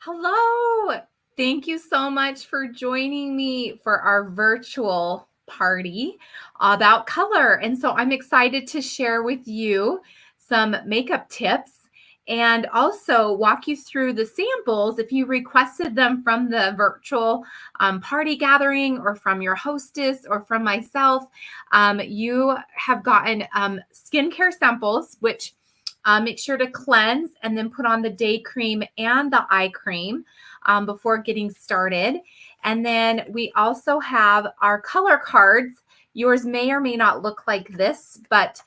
Hello. Thank you so much for joining me for our virtual party about color. And so I'm excited to share with you some makeup tips and also walk you through the samples if you requested them from the virtual party gathering or from your hostess or from myself. You have gotten skincare samples, which make sure to cleanse and then put on the day cream and the eye cream before getting started. And then we also have our color cards. Yours may or may not look like this, but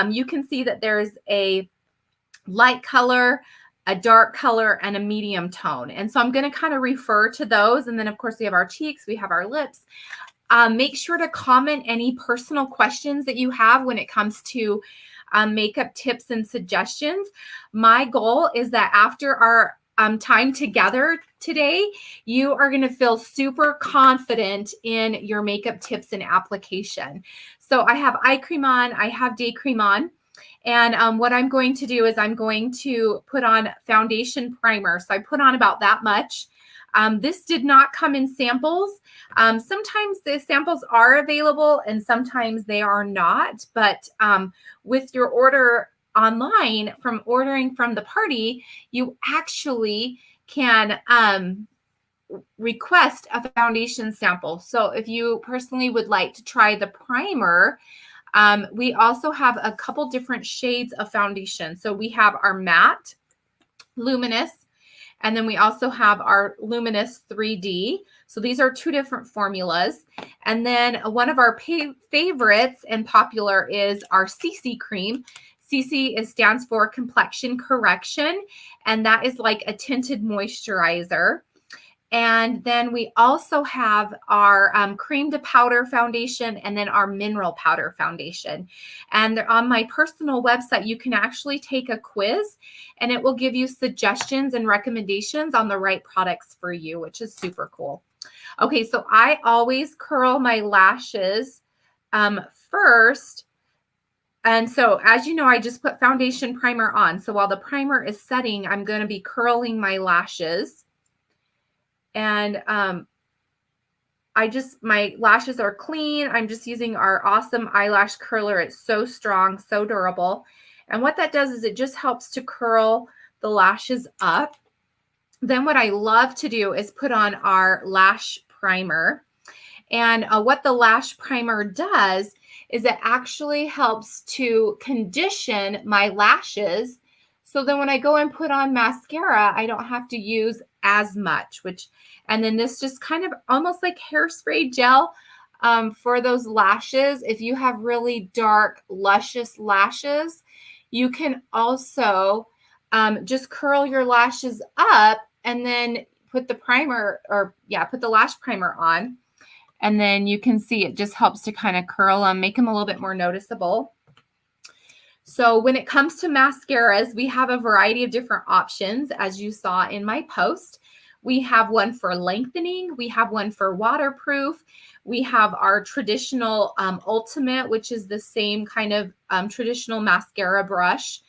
you can see that there's a light color, a dark color, and a medium tone. And so I'm going to kind of refer to those. And then, of course, we have our cheeks, we have our lips. Make sure to comment any personal questions that you have when it comes to makeup tips and suggestions. My goal is that after our time together today, you are going to feel super confident in your makeup tips and application. So I have eye cream on, I have day cream on. And what I'm going to do is I'm going to put on foundation primer. So I put on about that much. This did not come in samples. Sometimes the samples are available and sometimes they are not. But with your order online from ordering from the party, you actually can request a foundation sample. So if you personally would like to try the primer, we also have a couple different shades of foundation. So we have our matte, luminous, and then we also have our Luminous 3D. So these are two different formulas. And then one of our favorites and popular is our CC cream. CC stands for complexion correction, and that is like a tinted moisturizer. And then we also have our cream to powder foundation and then our mineral powder foundation. And on my personal website, you can actually take a quiz and it will give you suggestions and recommendations on the right products for you, which is super cool. Okay, so I always curl my lashes first. And so as you know, I just put foundation primer on. So while the primer is setting, I'm going to be curling my lashes. And my lashes are clean. I'm just using our awesome eyelash curler. It's so strong, so durable. And what that does is it just helps to curl the lashes up. Then what I love to do is put on our lash primer. And what the lash primer does is it actually helps to condition my lashes. So then when I go and put on mascara, I don't have to use as much, and then this just kind of almost like hairspray gel for those lashes. If you have really dark, luscious lashes, you can also just curl your lashes up and then put the put the lash primer on. And then you can see it just helps to kind of curl them, make them a little bit more noticeable. So when it comes to mascaras, we have a variety of different options, as you saw in my post. We have one for lengthening. We have one for waterproof. We have our traditional Ultimate, which is the same kind of traditional mascara brush.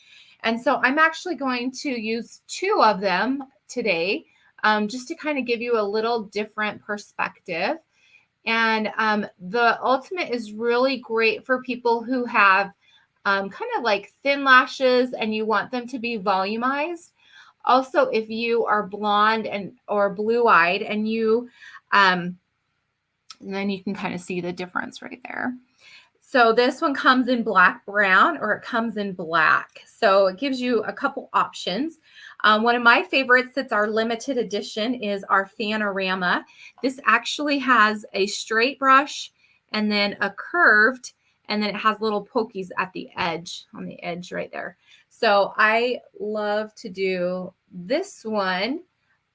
And so I'm actually going to use two of them today just to kind of give you a little different perspective. And the Ultimate is really great for people who have kind of like thin lashes and you want them to be volumized. Also, if you are blonde or blue-eyed and then you can kind of see the difference right there. So this one comes in black brown or it comes in black. So it gives you a couple options. One of my favorites that's our limited edition is our Fanorama. This actually has a straight brush and then a curved, and then it has little pokies at the edge, on the edge right there. So I love to do this one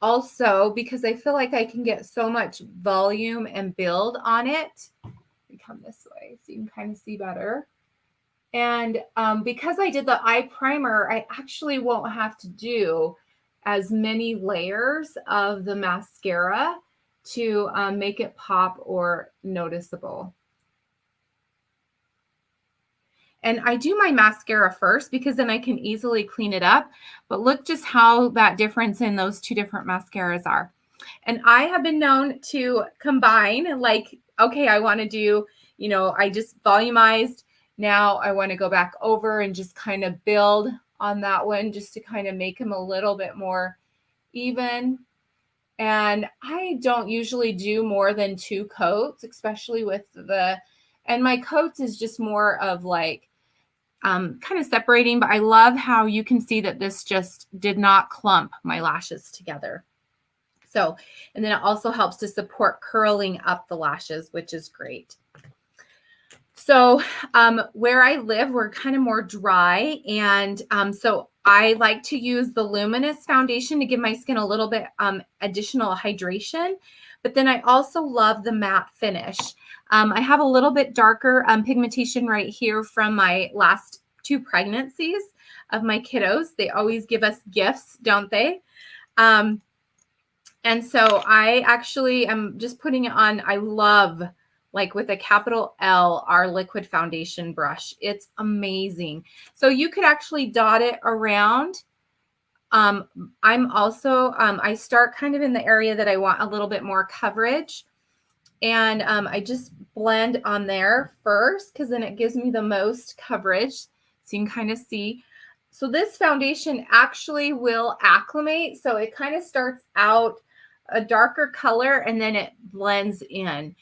also because I feel like I can get so much volume and build on it. Come this way so you can kind of see better. And because I did the eye primer, I actually won't have to do as many layers of the mascara to make it pop or noticeable. And I do my mascara first because then I can easily clean it up. But look just how that difference in those two different mascaras are. And I have been known to combine, like, okay, I want to do, I just volumized. Now I want to go back over and just kind of build on that one just to kind of make them a little bit more even. And I don't usually do more than 2 coats, especially with and my coats is just more of like kind of separating, but I love how you can see that this just did not clump my lashes together. So, and then it also helps to support curling up the lashes, which is great. So where I live, we're kind of more dry. And so I like to use the Luminous foundation to give my skin a little bit additional hydration. But then I also love the matte finish. I have a little bit darker pigmentation right here from my last 2 pregnancies of my kiddos. They always give us gifts, don't they? And so I actually am just putting it on. I love, like with a capital L, our liquid foundation brush. It's amazing. So you could actually dot it around. I'm also, I start kind of in the area that I want a little bit more coverage. And I just blend on there first because then it gives me the most coverage. So you can kind of see. So this foundation actually will acclimate. So it kind of starts out a darker color and then it blends in.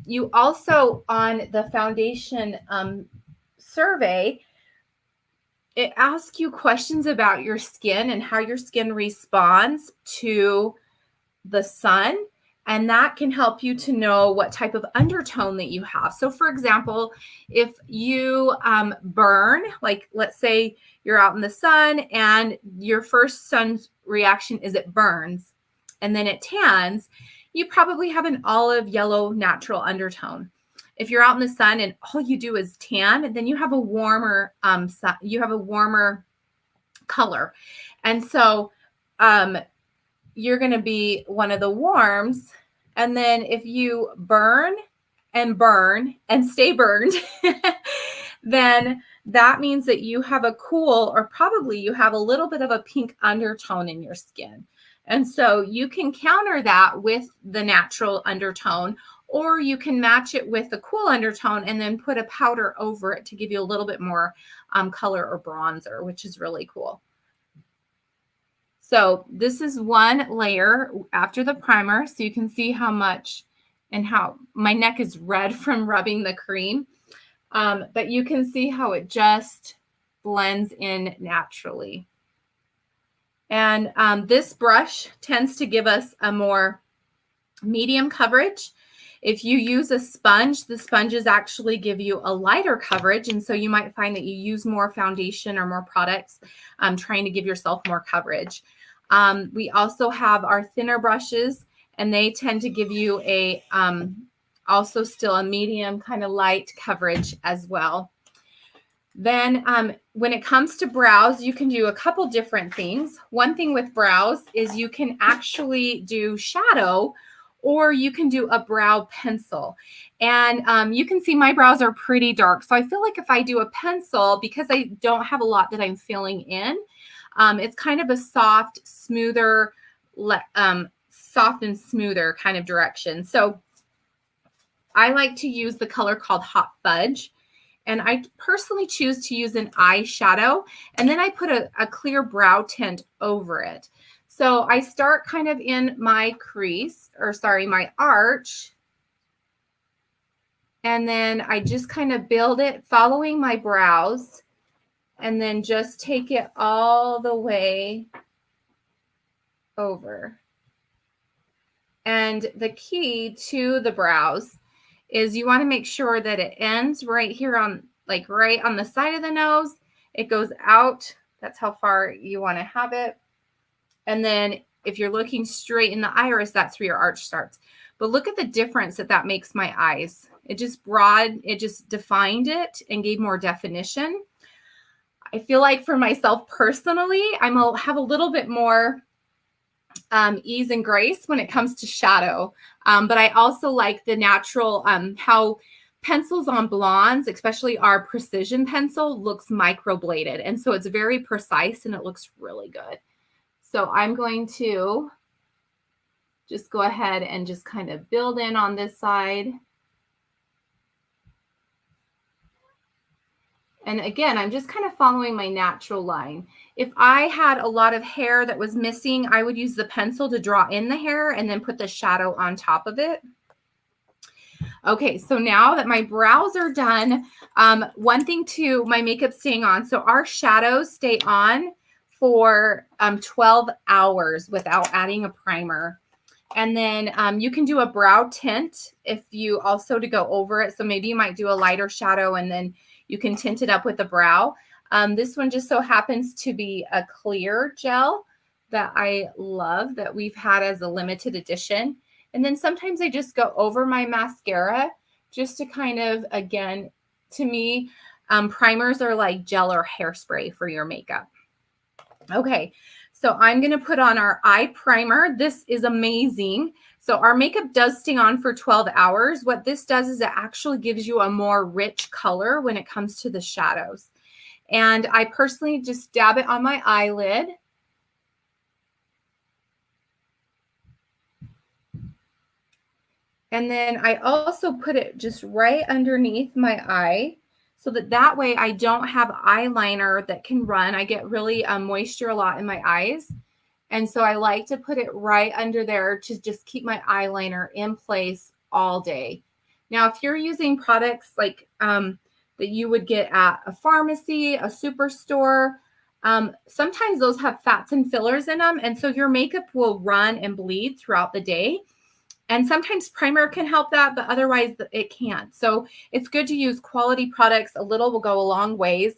You also, on the foundation survey, it asks you questions about your skin and how your skin responds to the sun. And that can help you to know what type of undertone that you have. So for example, if you burn, like let's say you're out in the sun and your first sun reaction is it burns and then it tans, you probably have an olive yellow natural undertone. If you're out in the sun and all you do is tan, then you have a warmer color. And so you're going to be one of the warms. And then if you burn and stay burned, then that means that you have a cool, or probably you have a little bit of a pink undertone in your skin. And so you can counter that with the natural undertone, or you can match it with the cool undertone and then put a powder over it to give you a little bit more color or bronzer, which is really cool. So this is one layer after the primer. So you can see how much and how my neck is red from rubbing the cream. But you can see how it just blends in naturally. And this brush tends to give us a more medium coverage. If you use a sponge, the sponges actually give you a lighter coverage. And so you might find that you use more foundation or more products trying to give yourself more coverage. We also have our thinner brushes, and they tend to give you a also still a medium kind of light coverage as well. Then when it comes to brows, you can do a couple different things. One thing with brows is you can actually do shadow, or you can do a brow pencil. And you can see my brows are pretty dark. So I feel like if I do a pencil, because I don't have a lot that I'm filling in, it's kind of a soft, smoother, soft and smoother kind of direction. So I like to use the color called Hot Fudge. And I personally choose to use an eyeshadow, and then I put a clear brow tint over it. So I start kind of in my crease, or sorry, my arch. And then I just kind of build it following my brows, and then just take it all the way over. And the key to the brows is you want to make sure that it ends right here on, like right on the side of the nose. It goes out. That's how far you want to have it. And then if you're looking straight in the iris, that's where your arch starts. But look at the difference that makes my eyes. It just defined it and gave more definition. I feel like for myself personally, have a little bit more ease and grace when it comes to shadow. But I also like the natural, how pencils on blondes, especially our precision pencil, looks microbladed. And so it's very precise and it looks really good. So I'm going to just go ahead and just kind of build in on this side. And again, I'm just kind of following my natural line. If I had a lot of hair that was missing, I would use the pencil to draw in the hair and then put the shadow on top of it. Okay, so now that my brows are done, one thing too, my makeup staying on. So our shadows stay on for 12 hours without adding a primer. And then you can do a brow tint if you also to go over it. So maybe you might do a lighter shadow and then you can tint it up with the brow. This one just so happens to be a clear gel that I love that we've had as a limited edition. And then sometimes I just go over my mascara just to kind of, again, to me, primers are like gel or hairspray for your makeup. Okay, so I'm going to put on our eye primer. This is amazing. So our makeup does stay on for 12 hours. What this does is it actually gives you a more rich color when it comes to the shadows. And I personally just dab it on my eyelid. And then I also put it just right underneath my eye so that way I don't have eyeliner that can run. I get really moisture a lot in my eyes. And so I like to put it right under there to just keep my eyeliner in place all day. Now, if you're using products like that you would get at a pharmacy, a superstore, sometimes those have fats and fillers in them. And so your makeup will run and bleed throughout the day. And sometimes primer can help that, but otherwise it can't. So it's good to use quality products. A little will go a long ways.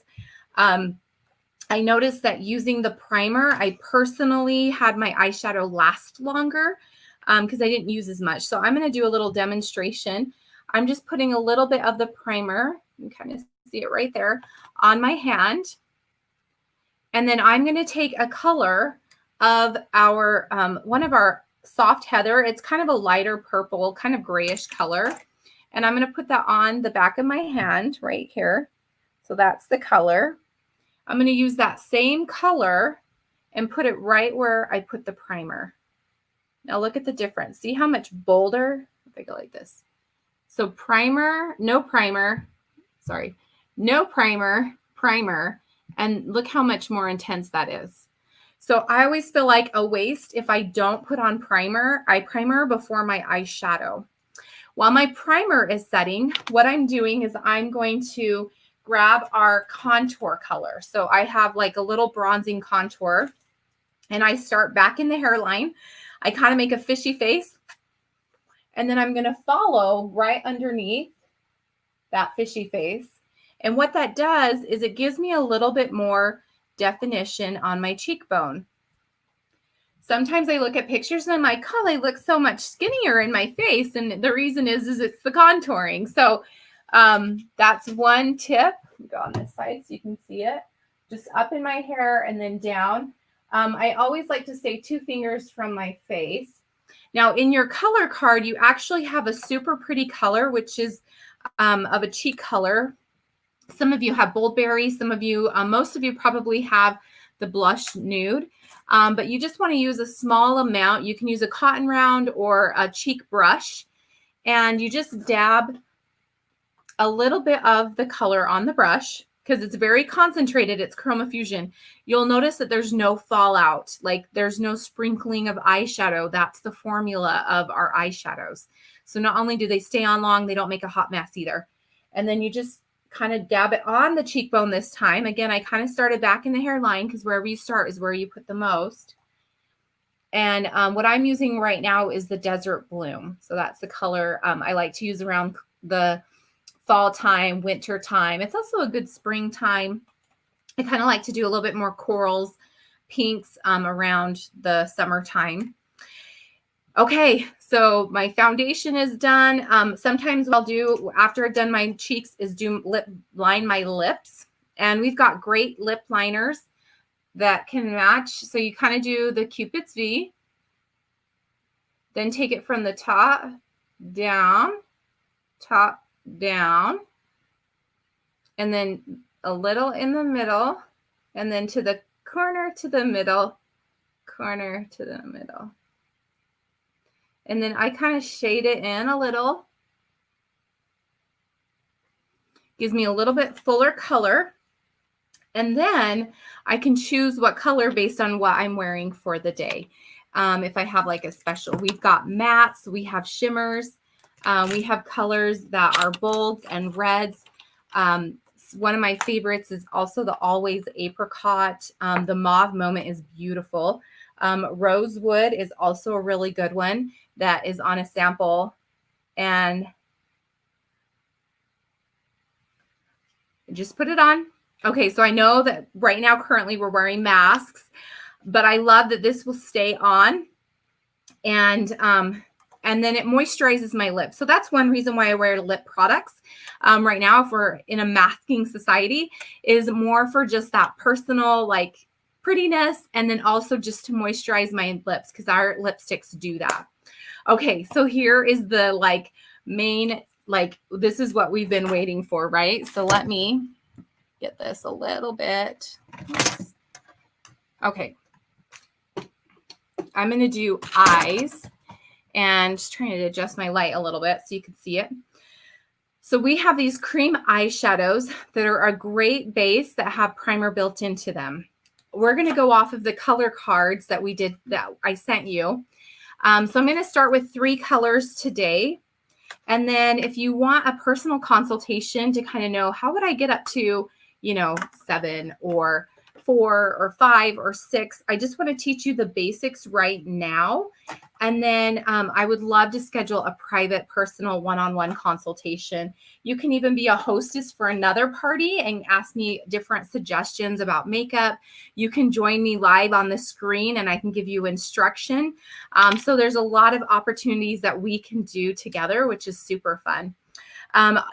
I noticed that using the primer, I personally had my eyeshadow last longer because I didn't use as much. So I'm going to do a little demonstration. I'm just putting a little bit of the primer, you can kind of see it right there, on my hand. And then I'm going to take a color of our, one of our soft heather. It's kind of a lighter purple, kind of grayish color. And I'm going to put that on the back of my hand right here. So that's the color. I'm going to use that same color and put it right where I put the primer. Now look at the difference. See how much bolder? If I go like this. So primer, no primer, primer, and look how much more intense that is. So I always feel like a waste if I don't put on primer. I primer before my eyeshadow. While my primer is setting, what I'm doing is I'm going to grab our contour color. So I have like a little bronzing contour and I start back in the hairline. I kind of make a fishy face and then I'm going to follow right underneath that fishy face. And what that does is it gives me a little bit more definition on my cheekbone. Sometimes I look at pictures and I'm like, oh, I look so much skinnier in my face. And the reason is it's the contouring. So that's one tip. Go on this side so you can see it. Just up in my hair and then down. I always like to say 2 fingers from my face. Now in your color card, you actually have a super pretty color, which is of a cheek color. Some of you have bold berry. Some of you, most of you probably have the blush nude. But you just want to use a small amount. You can use a cotton round or a cheek brush. And you just dab a little bit of the color on the brush because it's very concentrated. It's Chroma Fusion. You'll notice that there's no fallout. Like there's no sprinkling of eyeshadow. That's the formula of our eyeshadows. So not only do they stay on long, they don't make a hot mess either. And then you just kind of dab it on the cheekbone this time. Again, I kind of started back in the hairline because wherever you start is where you put the most. And what I'm using right now is the Desert Bloom. So that's the color I like to use around the fall time, winter time. It's also a good springtime. I kind of like to do a little bit more corals, pinks around the summertime. Okay, so my foundation is done. Sometimes what I'll do after I've done my cheeks is line my lips. And we've got great lip liners that can match. So you kind of do the Cupid's V. Then take it from the top down, top down, and then a little in the middle, and then to the corner to the middle, corner to the middle. And then I kind of shade it in a little. Gives me a little bit fuller color. And then I can choose what color based on what I'm wearing for the day. If I have like a special, we've got mattes, we have shimmers, we have colors that are bolds and reds. One of my favorites is also the Always Apricot. The Mauve Moment is beautiful. Rosewood is also a really good one that is on a sample. And just put it on. Okay, so I know that right now currently we're wearing masks, but I love that this will stay on. And then it moisturizes my lips. So that's one reason why I wear lip products right now, if we're in a masking society, is more for just that personal like prettiness, and then also just to moisturize my lips, because our lipsticks do that. Okay, so here is the like main, like this is what we've been waiting for, right? So let me get this a little bit. Okay. I'm going to do eyes, and just trying to adjust my light a little bit so you can see it. So we have these cream eyeshadows that are a great base that have primer built into them. We're going to go off of the color cards that we did, that I sent you. So I'm going to start with 3 colors today. And then if you want a personal consultation to kind of know how would I get up to, 7 or 4 or 5 or 6, I just want to teach you the basics right now. And then I would love to schedule a private personal one-on-one consultation. You can even be a hostess for another party and ask me different suggestions about makeup. You can join me live on the screen and I can give you instruction. So there's a lot of opportunities that we can do together, which is super fun.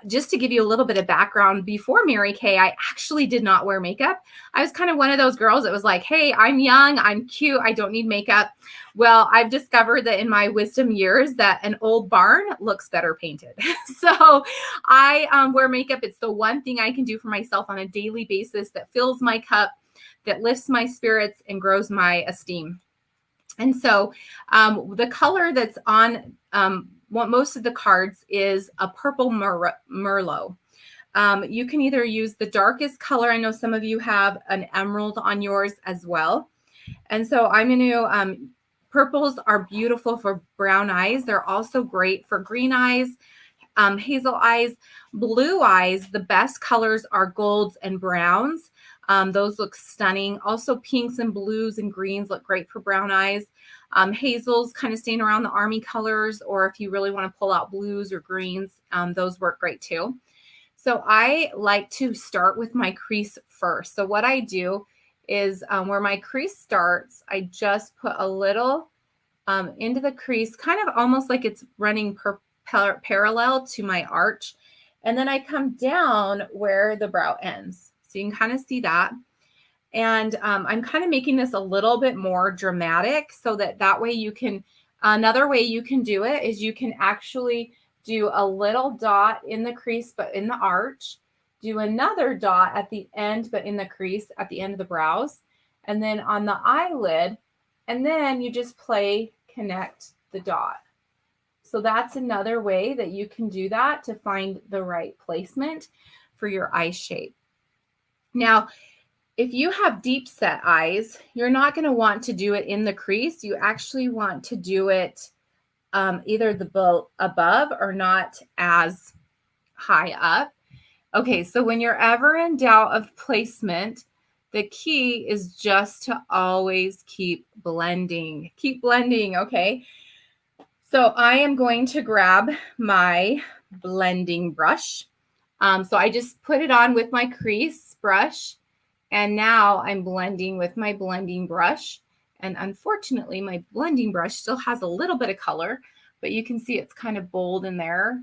Just to give you a little bit of background, before Mary Kay, I actually did not wear makeup. I was kind of one of those girls that was like, hey, I'm young, I'm cute, I don't need makeup. Well, I've discovered that in my wisdom years that an old barn looks better painted. So I wear makeup. It's the one thing I can do for myself on a daily basis that fills my cup, that lifts my spirits and grows my esteem. And so the color that's on most of the cards is a purple Merlot. You can either use the darkest color. I know some of you have an emerald on yours as well. And so I'm going to, purples are beautiful for brown eyes. They're also great for green eyes, hazel eyes, blue eyes. The best colors are golds and browns. Those look stunning. Also pinks and blues and greens look great for brown eyes. Hazels kind of staying around the army colors, or if you really want to pull out blues or greens, those work great too. So I like to start with my crease first. So what I do is where my crease starts, I just put a little into the crease, kind of almost like it's running parallel to my arch. And then I come down where the brow ends. So you can kind of see that. And I'm kind of making this a little bit more dramatic so that way you can, another way you can do it is you can actually do a little dot in the crease, but in the arch, do another dot at the end, but in the crease at the end of the brows, and then on the eyelid, and then you just connect the dot. So that's another way that you can do that to find the right placement for your eye shape. Now, if you have deep set eyes, you're not going to want to do it in the crease. You actually want to do it either above or not as high up. Okay, so when you're ever in doubt of placement, the key is just to always keep blending. Keep blending, okay? So I am going to grab my blending brush. So I just put it on with my crease brush. And now I'm blending with my blending brush. And unfortunately, my blending brush still has a little bit of color, but you can see it's kind of bold in there.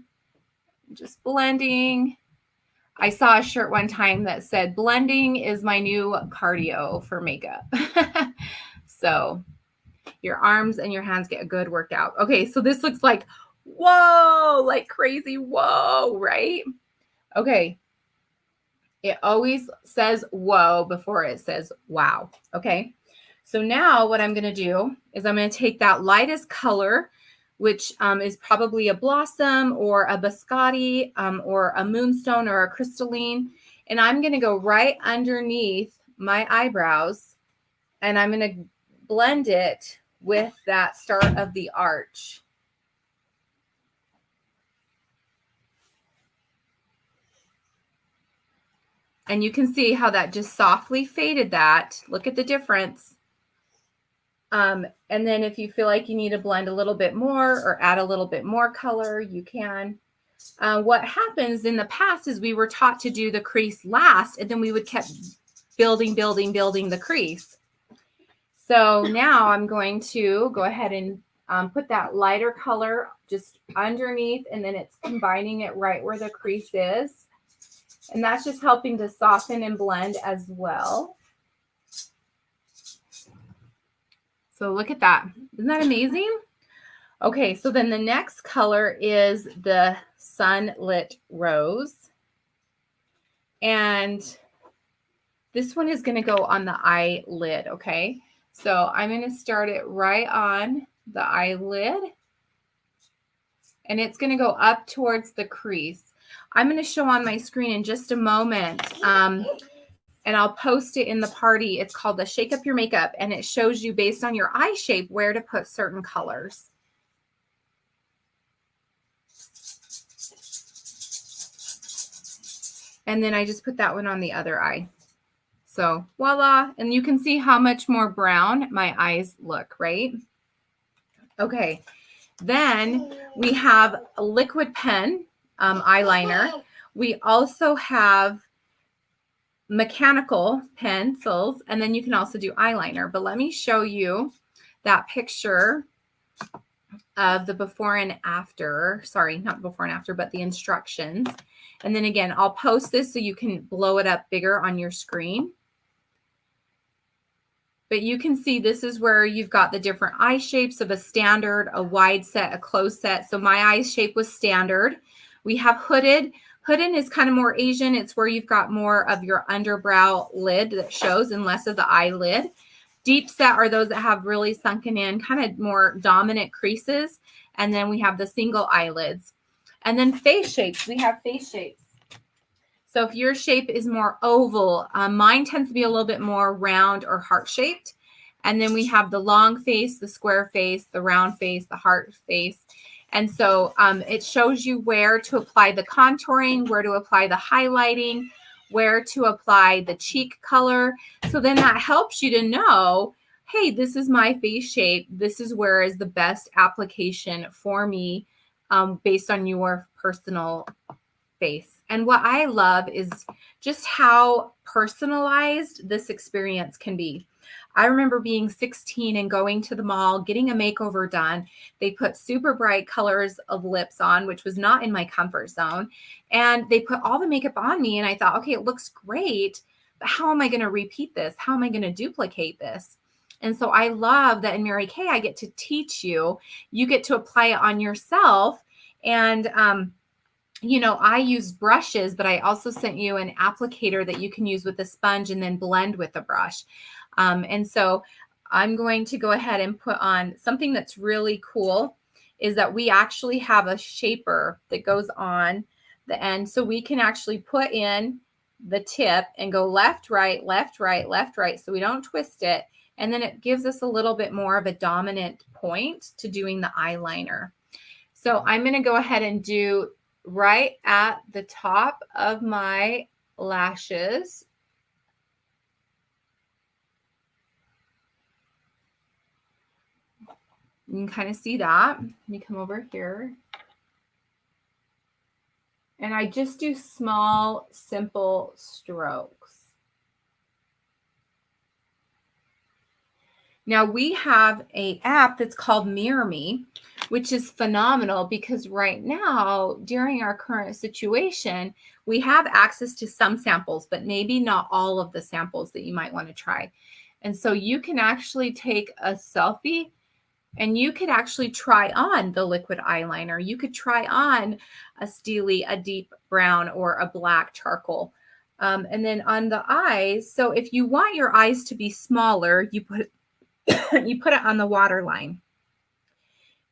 Just blending. I saw a shirt one time that said, blending is my new cardio for makeup. So your arms and your hands get a good workout. Okay, so this looks like whoa, like crazy, whoa, right? Okay. It always says whoa before it says wow. Okay. So now what I'm going to do is I'm going to take that lightest color, which is probably a blossom or a biscotti or a moonstone or a crystalline. And I'm going to go right underneath my eyebrows and I'm going to blend it with that start of the arch. And you can see how that just softly faded that. Look at the difference. And then if you feel like you need to blend a little bit more or add a little bit more color, you can. What happens in the past is we were taught to do the crease last, and then we would keep building the crease. So now I'm going to go ahead and put that lighter color just underneath, and then it's combining it right where the crease is. And that's just helping to soften and blend as well. So look at that. Isn't that amazing? Okay, so then the next color is the Sunlit Rose. And this one is going to go on the eyelid, okay? So I'm going to start it right on the eyelid. And it's going to go up towards the crease. I'm going to show on my screen in just a moment. And I'll post it in the party. It's called the Shake Up Your Makeup, and it shows you based on your eye shape where to put certain colors. And then I just put that one on the other eye. So voila. And you can see how much more brown my eyes look, right? Okay. Then we have a liquid pen eyeliner. We also have mechanical pencils, and then you can also do eyeliner. But let me show you that picture of the before and after. Sorry, not before and after, but the instructions. And then again, I'll post this so you can blow it up bigger on your screen. But you can see this is where you've got the different eye shapes of a standard, a wide set, a closed set. So my eye shape was standard. We have hooded. Hooded is kind of more Asian. It's where you've got more of your underbrow lid that shows and less of the eyelid. Deep set are those that have really sunken in, kind of more dominant creases. And then we have the single eyelids. And then face shapes. We have face shapes. So if your shape is more oval, mine tends to be a little bit more round or heart-shaped. And then we have the long face, the square face, the round face, the heart face. And so it shows you where to apply the contouring, where to apply the highlighting, where to apply the cheek color. So then that helps you to know, hey, this is my face shape. This is where is the best application for me based on your personal face. And what I love is just how personalized this experience can be. I remember being 16 and going to the mall, getting a makeover done. They put super bright colors of lips on, which was not in my comfort zone. And they put all the makeup on me. And I thought, okay, it looks great, but how am I going to repeat this? How am I going to duplicate this? And so I love that in Mary Kay, I get to teach you. You get to apply it on yourself. And, you know, I use brushes, but I also sent you an applicator that you can use with a sponge and then blend with a brush. And so I'm going to go ahead and put on something that's really cool is that we actually have a shaper that goes on the end. So we can actually put in the tip and go left, right, left, right, left, right. So we don't twist it. And then it gives us a little bit more of a dominant point to doing the eyeliner. So I'm going to go ahead and do right at the top of my lashes. You can kind of see that. Let me come over here. And I just do small, simple strokes. Now we have an app that's called Mirror Me, which is phenomenal because right now, during our current situation, we have access to some samples, but maybe not all of the samples that you might want to try. And so you can actually take a selfie And you could actually try on the liquid eyeliner. You could try on a steely, a deep brown, or a black charcoal. And then on the eyes, so if you want your eyes to be smaller, you put you put it on the waterline.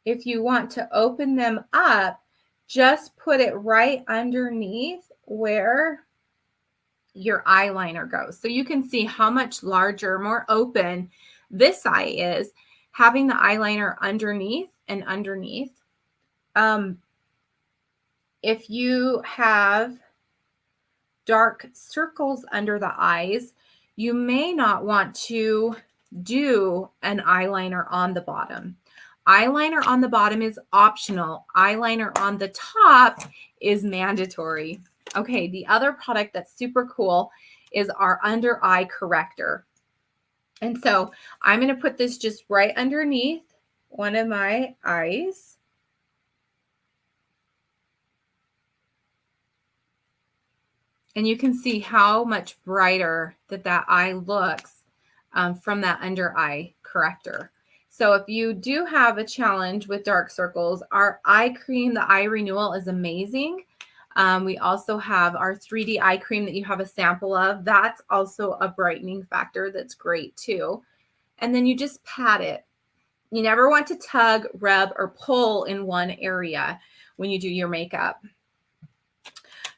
If you want to open them up, just put it right underneath where your eyeliner goes. So you can see how much larger, more open this eye is, having the eyeliner underneath and underneath. If you have dark circles under the eyes, you may not want to do an eyeliner on the bottom. Eyeliner on the bottom is optional. Eyeliner on the top is mandatory. Okay, the other product that's super cool is our under eye corrector. And so I'm going to put this just right underneath one of my eyes. And you can see how much brighter that eye looks from that under eye corrector. So if you do have a challenge with dark circles, our eye cream, the eye renewal, is amazing. We also have our 3D eye cream that you have a sample of. That's also a brightening factor that's great too. And then you just pat it. You never want to tug, rub, or pull in one area when you do your makeup.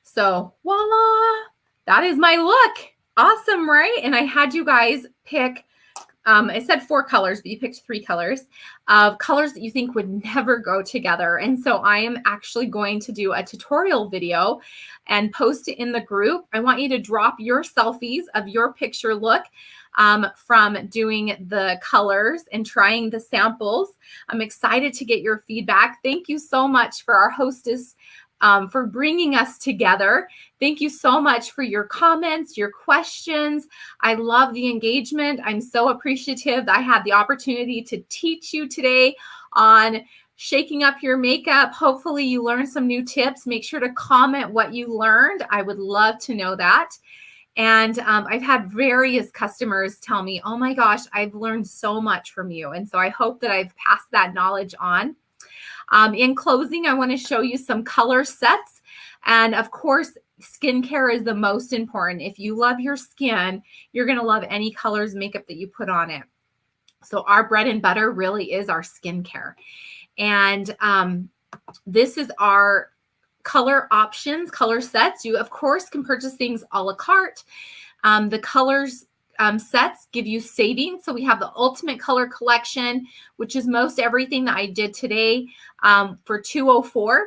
So voila, that is my look. Awesome, right? And I had you guys pick, I said 4 colors, but you picked 3 colors of colors that you think would never go together. And so I am actually going to do a tutorial video and post it in the group. I want you to drop your selfies of your picture look from doing the colors and trying the samples. I'm excited to get your feedback. Thank you so much for our hostess for bringing us together. Thank you so much for your comments, your questions. I love the engagement. I'm so appreciative that I had the opportunity to teach you today on shaking up your makeup. Hopefully you learned some new tips. Make sure to comment what you learned. I would love to know that. And I've had various customers tell me, oh my gosh, I've learned so much from you. And so I hope that I've passed that knowledge on. In closing, I want to show you some color sets. And of course, skincare is the most important. If you love your skin, you're going to love any colors makeup that you put on it. So our bread and butter really is our skincare. And this is our color options, color sets. You, of course, can purchase things a la carte. The colors sets give you savings. So we have the Ultimate Color Collection, which is most everything that I did today for $204.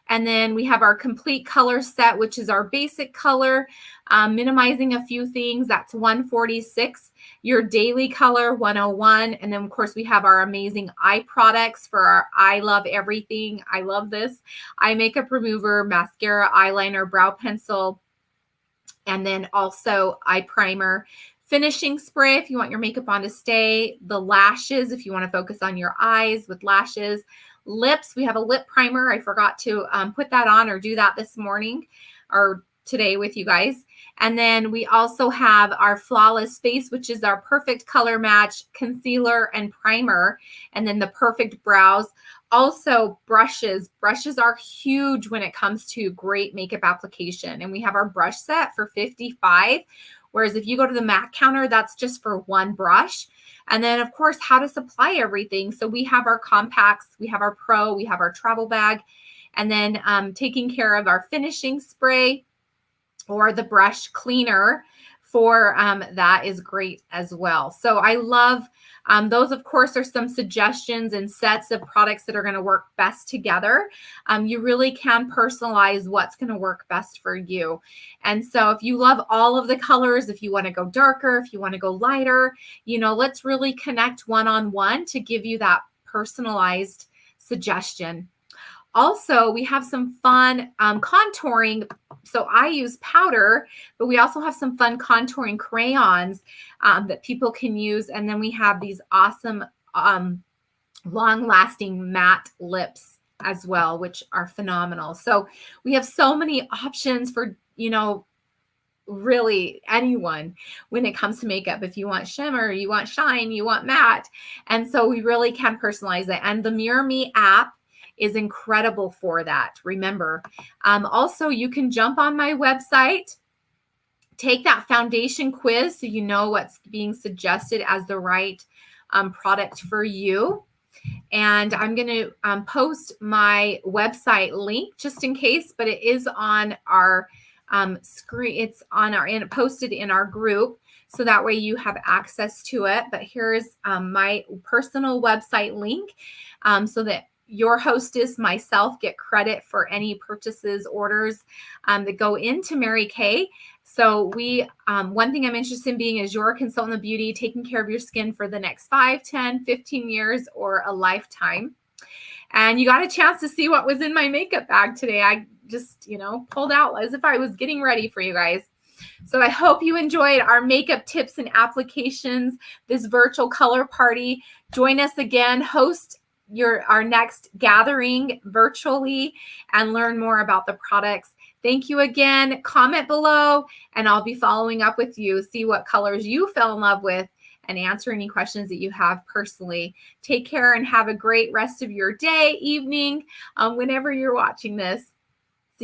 And then we have our Complete Color Set, which is our basic color, minimizing a few things. That's $146. Your Daily Color, $101. And then, of course, we have our amazing eye products for our I Love Everything. I love this. Eye makeup remover, mascara, eyeliner, brow pencil, and then also eye primer. Finishing spray if you want your makeup on to stay. The lashes if you want to focus on your eyes with lashes. Lips, we have a lip primer. I forgot to put that on or do that this morning or today with you guys. And then we also have our Flawless Face, which is our perfect color match concealer and primer. And then the perfect brows. Also brushes. Brushes are huge when it comes to great makeup application. And we have our brush set for $55. Whereas if you go to the MAC counter, that's just for one brush. And then, of course, how to supply everything. So we have our compacts, we have our pro, we have our travel bag, and then taking care of our finishing spray or the brush cleaner for that is great as well. So I love those, of course, are some suggestions and sets of products that are going to work best together. You really can personalize what's going to work best for you. And so if you love all of the colors, if you want to go darker, if you want to go lighter, let's really connect one-on-one to give you that personalized suggestion. Also, we have some fun contouring. So I use powder, but we also have some fun contouring crayons that people can use. And then we have these awesome long-lasting matte lips as well, which are phenomenal. So we have so many options for, really anyone when it comes to makeup. If you want shimmer, you want shine, you want matte. And so we really can personalize it. And the Mirror Me app is incredible for that. Remember, also you can jump on my website, take that foundation quiz so you know what's being suggested as the right product for you. And I'm going to post my website link just in case, but it is on our screen. It's on our posted in our group, so that way you have access to it. But here's my personal website link, so that your hostess, myself, get credit for any purchases, orders that go into Mary Kay. So we, one thing I'm interested in being is your consultant of beauty, taking care of your skin for the next 5, 10, 15 years or a lifetime. And you got a chance to see what was in my makeup bag today. I just, pulled out as if I was getting ready for you guys. So I hope you enjoyed our makeup tips and applications, this virtual color party. Join us again, host our next gathering virtually, and learn more about the products. Thank you again. Comment below, and I'll be following up with you, see what colors you fell in love with, and answer any questions that you have personally. Take care and have a great rest of your day, evening, whenever you're watching this.